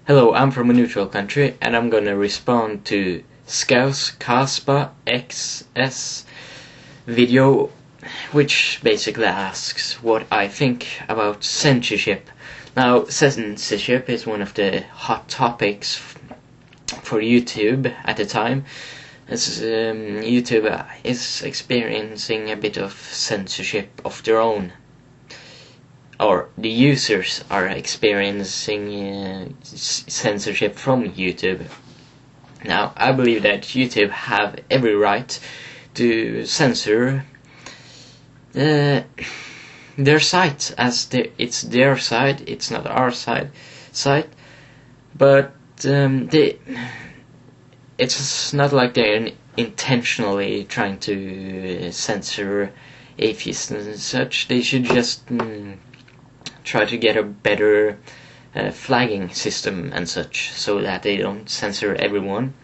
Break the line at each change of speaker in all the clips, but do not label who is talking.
Hello, I'm from a neutral country, and I'm gonna respond to Scouse Kaspa XS video, which basically asks what I think about censorship. Now, censorship is one of the hot topics for YouTube at the time, as YouTube is experiencing a bit of censorship of their own. Or the users are experiencing censorship from YouTube. Now, I believe that YouTube have every right to censor their site, as it's their site, it's not our site. But it's not like they're intentionally trying to censor atheists and such. They should just try to get a better flagging system and such, so that they don't censor everyone,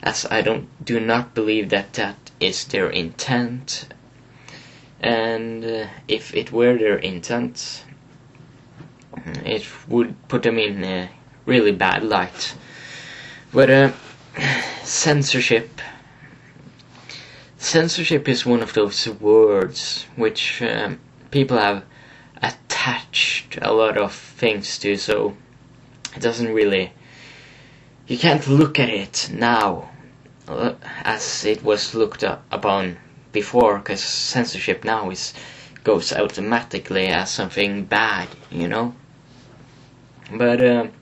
as I do not believe that is their intent. And if it were their intent, it would put them in a really bad light. But censorship is one of those words which people have attached a lot of things to, so it doesn't really, you can't look at it now as it was looked upon before, because censorship now goes automatically as something bad, you know. But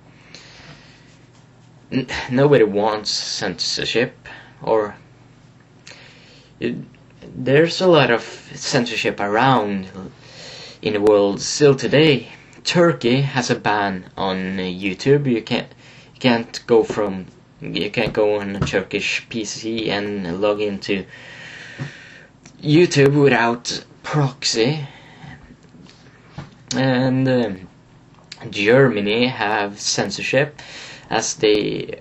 nobody wants censorship, or there's a lot of censorship around in the world still today. Turkey has a ban on YouTube. You can't go on a Turkish PC and log into YouTube without proxy. And Germany have censorship, as they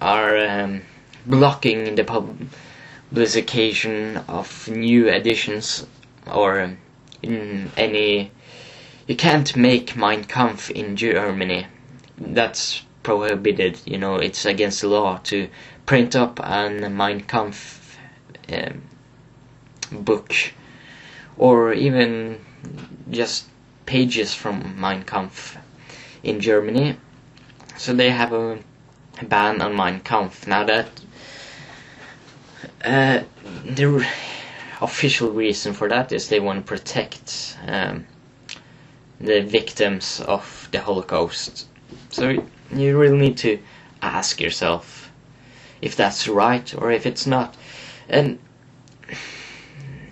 are blocking the publication of new editions, or you can't make Mein Kampf in Germany. That's prohibited, you know. It's against the law to print up an Mein Kampf book, or even just pages from Mein Kampf in Germany. So they have a ban on Mein Kampf. Now that the official reason for that is they want to protect the victims of the Holocaust. So you really need to ask yourself if that's right or if it's not. And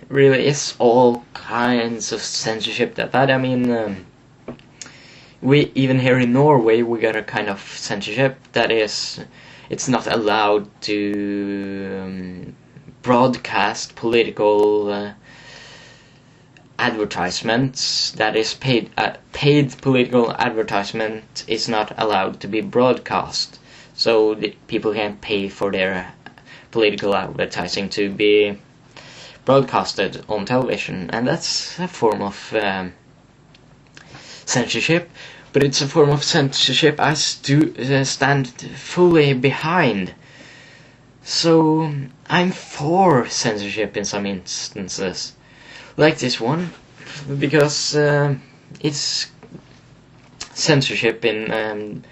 really, it's all kinds of censorship that I mean, we even here in Norway we got a kind of censorship that is, it's not allowed to broadcast political advertisements. That is paid political advertisement is not allowed to be broadcast, so people can't pay for their political advertising to be broadcasted on television, and that's a form of censorship. But it's a form of censorship I stand fully behind. So I'm for censorship in some instances, like this one, because it's censorship in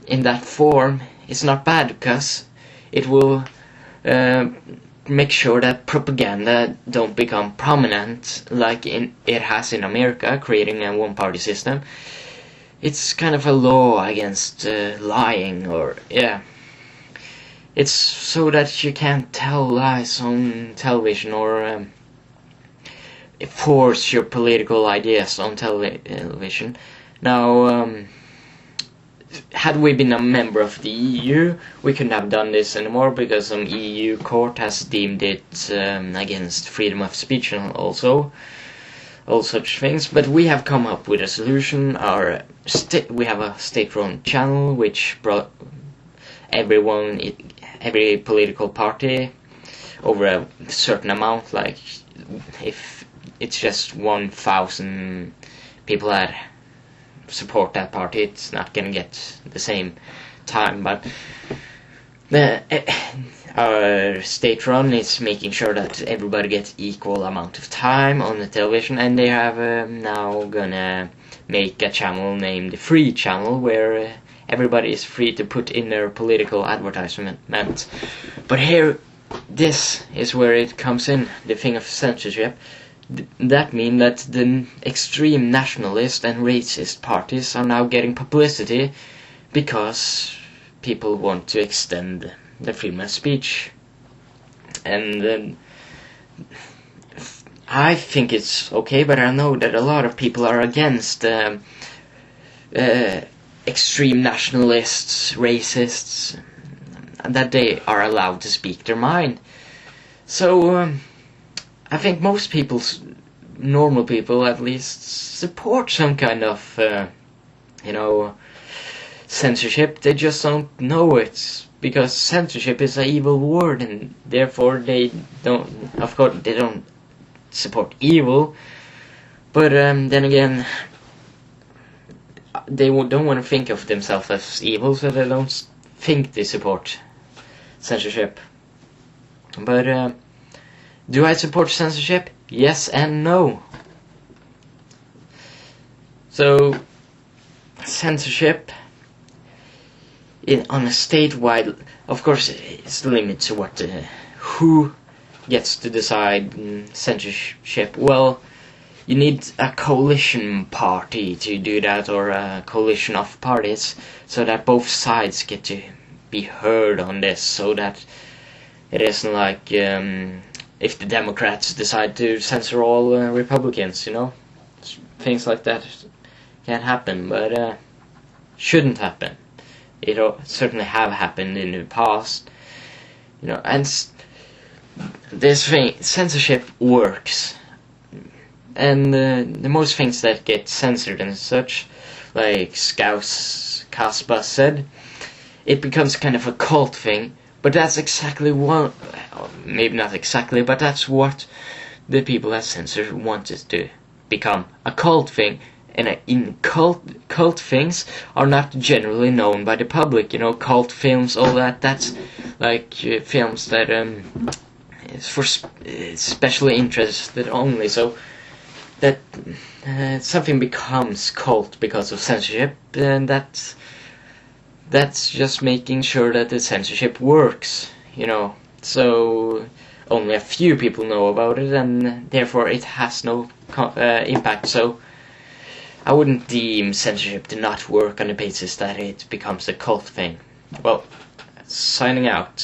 that form is not bad, because it will make sure that propaganda don't become prominent like it has in America, creating a one-party system. It's kind of a law against lying, or it's so that you can't tell lies on television, or force your political ideas on television. Now, had we been a member of the EU, we couldn't have done this anymore, because some EU court has deemed it against freedom of speech and also all such things. But we have come up with a solution. We have a state-run channel which brought every political party over a certain amount, like if it's just 1,000 people that support that party, it's not gonna get the same time. But our state run is making sure that everybody gets equal amount of time on the television, and they have now gonna make a channel named the Free Channel, where everybody is free to put in their political advertisement. But here, this is where it comes in, the thing of censorship. That means that the extreme nationalist and racist parties are now getting publicity because people want to extend the freedom of speech. And I think it's okay, but I know that a lot of people are against extreme nationalists, racists, and that they are allowed to speak their mind. So I think most people, normal people at least, support some kind of censorship. They just don't know it, because censorship is an evil word, and therefore they don't, of course they don't support evil, but then again, they don't want to think of themselves as evil, so they don't think they support censorship. But do I support censorship? Yes and no. So censorship on a statewide, of course, it's limits to what who gets to decide censorship. Well, you need a coalition party to do that, or a coalition of parties, so that both sides get to be heard on this, so that it isn't like if the Democrats decide to censor all Republicans, things like that can happen, but shouldn't happen. It certainly have happened in the past, and this thing, censorship works. And the most things that get censored and such, like Scouse Kaspa said, it becomes kind of a cult thing. But that's exactly what, maybe not exactly, but that's what the people that censor want it to become, a cult thing. And cult things are not generally known by the public. Cult films, all that. That's like films that is for specially interested only. So that something becomes cult because of censorship, and that's just making sure that the censorship works. So only a few people know about it, and therefore it has no impact. So I wouldn't deem censorship to not work on the basis that it becomes a cult thing. Well, signing out.